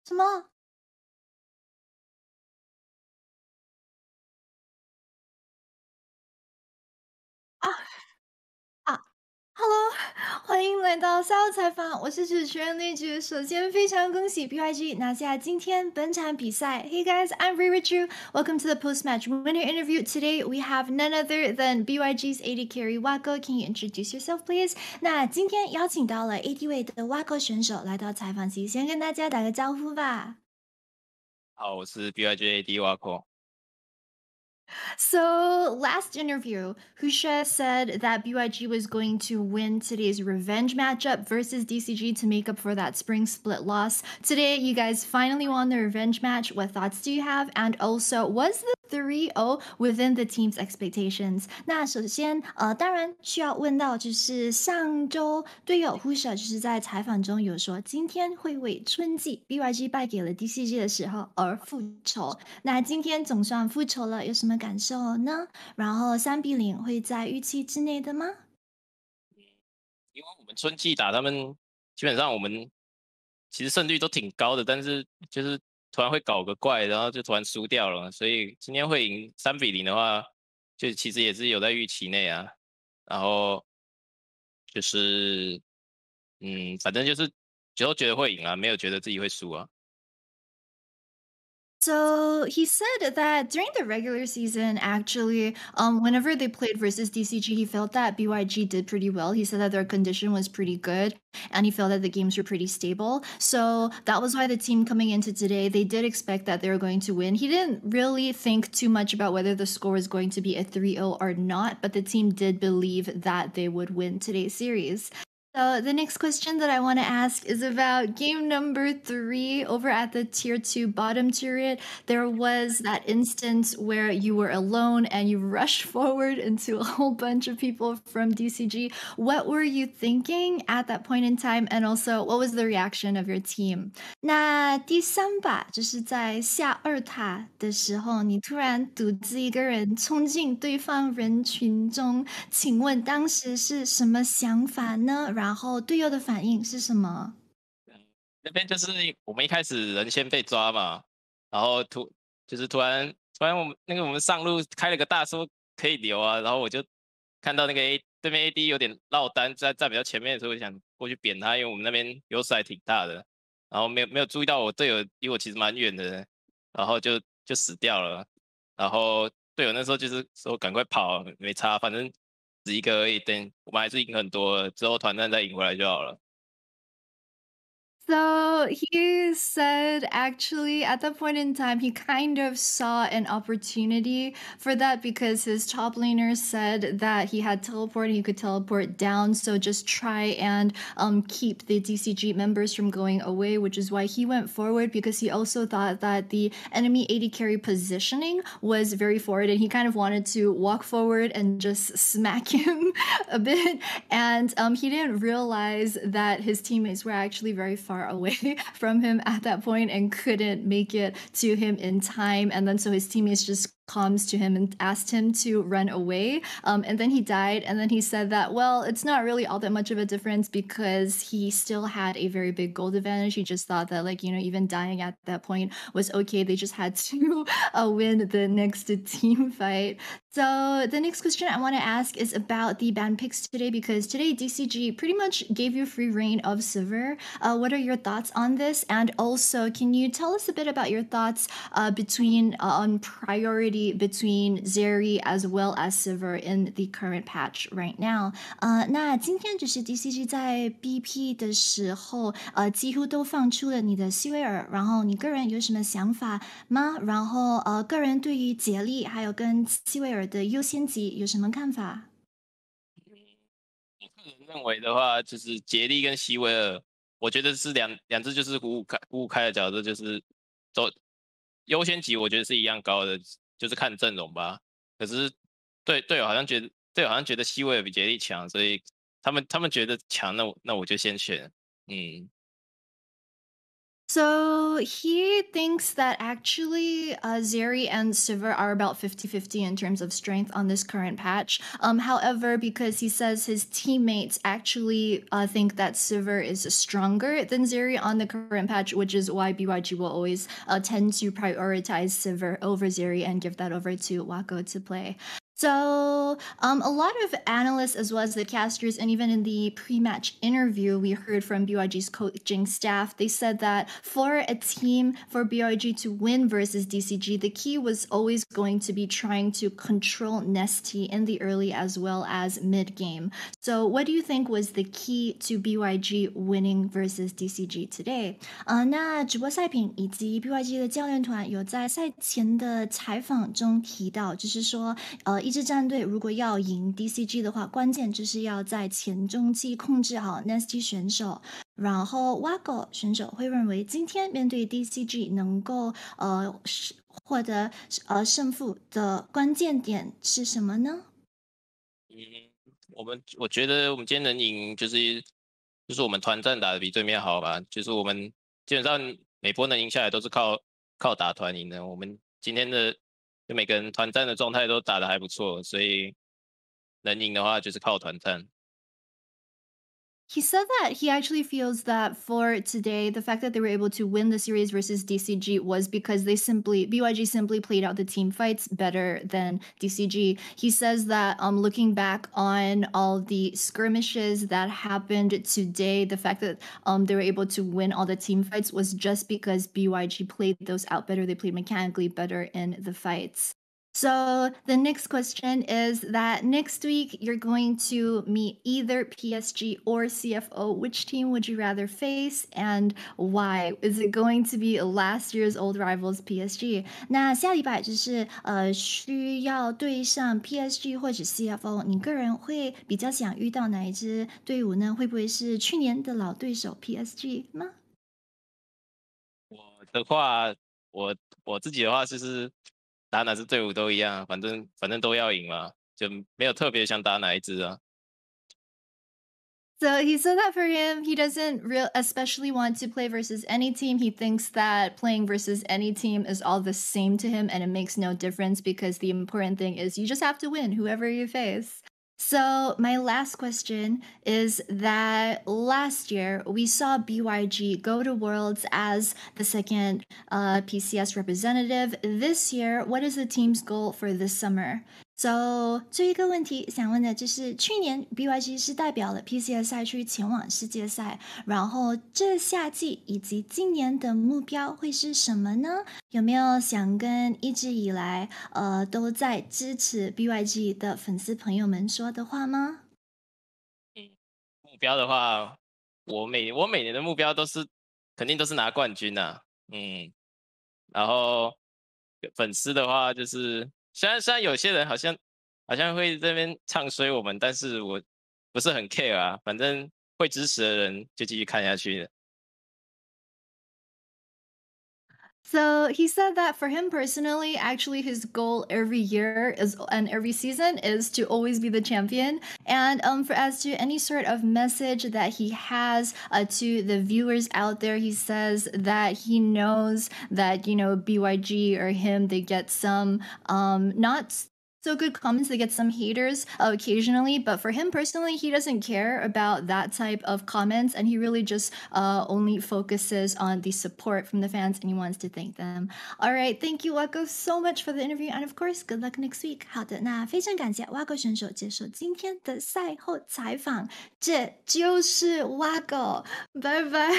什么？啊啊，Hello，欢迎来到赛后采访，我是主持人丽菊。首先，非常恭喜 BYG 拿下今天本场比赛。Hey guys, I'm Reirachu. Welcome to the post-match winner interview. Today we have none other than BYG's AD carry Wako. Can you introduce yourself, please? 那今天邀请到了 AD 位的 Wako 选手来到采访期，先跟大家打个招呼吧。好，我是 BYG AD Wako。So, last interview, Husha said that BYG was going to win today's revenge matchup versus DCG to make up for that spring split loss. Today, you guys finally won the revenge match. What thoughts do you have? And also, was the 3-0 within the team's expectations? 那首先，当然需要问到，就是上周队友 Husha 就是在采访中有说，今天会为春季 BYG 败给了 DCG 的时候而复仇。那今天总算复仇了，有什么感受呢？然后3-0会在预期之内的吗？因为我们春季打他们，基本上我们其实胜率都挺高的，但是就是突然会搞个怪，然后就突然输掉了，所以今天会赢3-0的话，就其实也是有在预期内啊。然后就是反正就是都觉得会赢啊，没有觉得自己会输啊。So he said that during the regular season, actually, whenever they played versus DCG, he felt that BYG did pretty well. He said that their condition was pretty good, and he felt that the games were pretty stable. So that was why the team coming into today, they did expect that they were going to win. He didn't really think too much about whether the score was going to be a 3-0 or not, but the team did believe that they would win today's series. So the next question that I want to ask is about game number 3 over at the tier 2 bottom turret. There was that instance where you were alone and you rushed forward into a whole bunch of people from DCG. What were you thinking at that point in time? And also, what was the reaction of your team? 那第三把就是在下二塔的时候，你突然独自一个人冲进对方人群中，请问当时是什么想法呢？然后队友的反应是什么？那边就是我们一开始人先被抓嘛，然后突然我们上路开了个大说可以留啊，然后我就看到那个这边 AD 有点落单在比较前面的时候，我想过去扁他，因为我们那边优势还挺大的，然后没有注意到我队友离我其实蛮远的，然后就死掉了，然后队友那时候就是说赶快跑，没差，反正死一个而已，等我们还是赢很多了，之后团战再赢回来就好了。So he said actually at that point in time, he kind of saw an opportunity for that because his top laner said that he had teleport, he could teleport down. So just try and keep the DCG members from going away, which is why he went forward because he also thought that the enemy AD carry positioning was very forward and he kind of wanted to walk forward and just smack him a bit. And he didn't realize that his teammates were actually very far away from him at that point and couldn't make it to him in time. And then so his teammates just comes to him and asked him to run away. And then he died. And then he said that, well, it's not really all that much of a difference because he still had a very big gold advantage. He just thought that, like, even dying at that point was okay. They just had to win the next team fight. So the next question I want to ask is about the ban picks today because today DCG pretty much gave you free reign of Sivir. What are your thoughts on this? And also, can you tell us a bit about your thoughts between on priority between Zeri as well as Sivir in the current patch right now? 那今天只是 DCG 在 BP 的时候，几乎都放出了你的希威尔，然后你个人有什么想法吗？然后个人对于杰利还有跟希威尔的优先级有什么看法？我个人认为的话，就是杰利跟希维尔，我觉得是两只就是五五开的角色，就是都优先级，我觉得是一样高的，就是看阵容吧。可是队友好像觉得希维尔比杰利强，所以他们觉得强，那我就先选。嗯， So he thinks that actually Zeri and Sivir are about 50-50 in terms of strength on this current patch. However, because he says his teammates actually think that Sivir is stronger than Zeri on the current patch, which is why BYG will always tend to prioritize Sivir over Zeri and give that over to Wako to play. So, a lot of analysts, as well as the casters, and even in the pre-match interview we heard from BYG's coaching staff, they said that for a team, for BYG to win versus DCG, the key was always going to be trying to control Nesty in the early as well as mid-game. So, what do you think was the key to BYG winning versus DCG today? 那直播赛品以及 BYG 的教练团有在赛前的采访中提到，就是说，一支战队如果要赢 DCG 的话，关键就是要在前中期控制好 Nesty 选手。然后 Wako 选手会认为，今天面对 DCG 能够获得胜负的关键点是什么呢？我觉得我们今天能赢，就是我们团战打得比对面好吧，就是我们基本上每波能赢下来都是靠打团赢的。我们今天的就每个人团战的状态都打得还不错，所以能赢的话就是靠团战。He said that he actually feels that for today, the fact that they were able to win the series versus DCG was because BYG simply played out the team fights better than DCG. He says that looking back on all the skirmishes that happened today, the fact that they were able to win all the team fights was just because BYG played those out better. They played mechanically better in the fights. So the next question is that next week you're going to meet either PSG or CFO. Which team would you rather face and why? Is it going to be last year's old rivals PSG? 那下礼拜就是需要对上 PSG 或者 CFO， 你个人会比较想遇到哪一支队伍呢？会不会是去年的老对手 PSG 吗？我的话，我自己的话就是打哪支队伍都一样，反正都要赢嘛，就没有特别想打哪一支啊。So he said that for him, he doesn't especially want to play versus any team. He thinks that playing versus any team is all the same to him and it makes no difference because the important thing is you just have to win whoever you face. So my last question is that last year we saw BYG go to Worlds as the second PCS representative. This year, what is the team's goal for this summer? So 这一个问题想问的就是去年 BYG 是代表了 PCS 赛区前往世界赛，然后这夏季以及今年的目标会是什么呢？有没有想跟一直以来都在支持 BYG 的粉丝朋友们说的话吗？目标的话，我每年的目标肯定都是拿冠军啊，然后粉丝的话就是虽然有些人好像会这边唱衰我们，但是我不是很 care 啊，反正会支持的人就继续看下去的。So he said that for him personally, actually his goal every year and every season is to always be the champion. And for as to any sort of message that he has to the viewers out there, he says that he knows that BYG or him, they get some not so good comments. They get some haters occasionally, but for him personally, he doesn't care about that type of comments, and he really just only focuses on the support from the fans, and he wants to thank them. All right, thank you, Wako, so much for the interview, and of course, good luck next week. 好的，那非常感谢 Wako 选手接受今天的赛后采访，这就是 Wako，拜拜。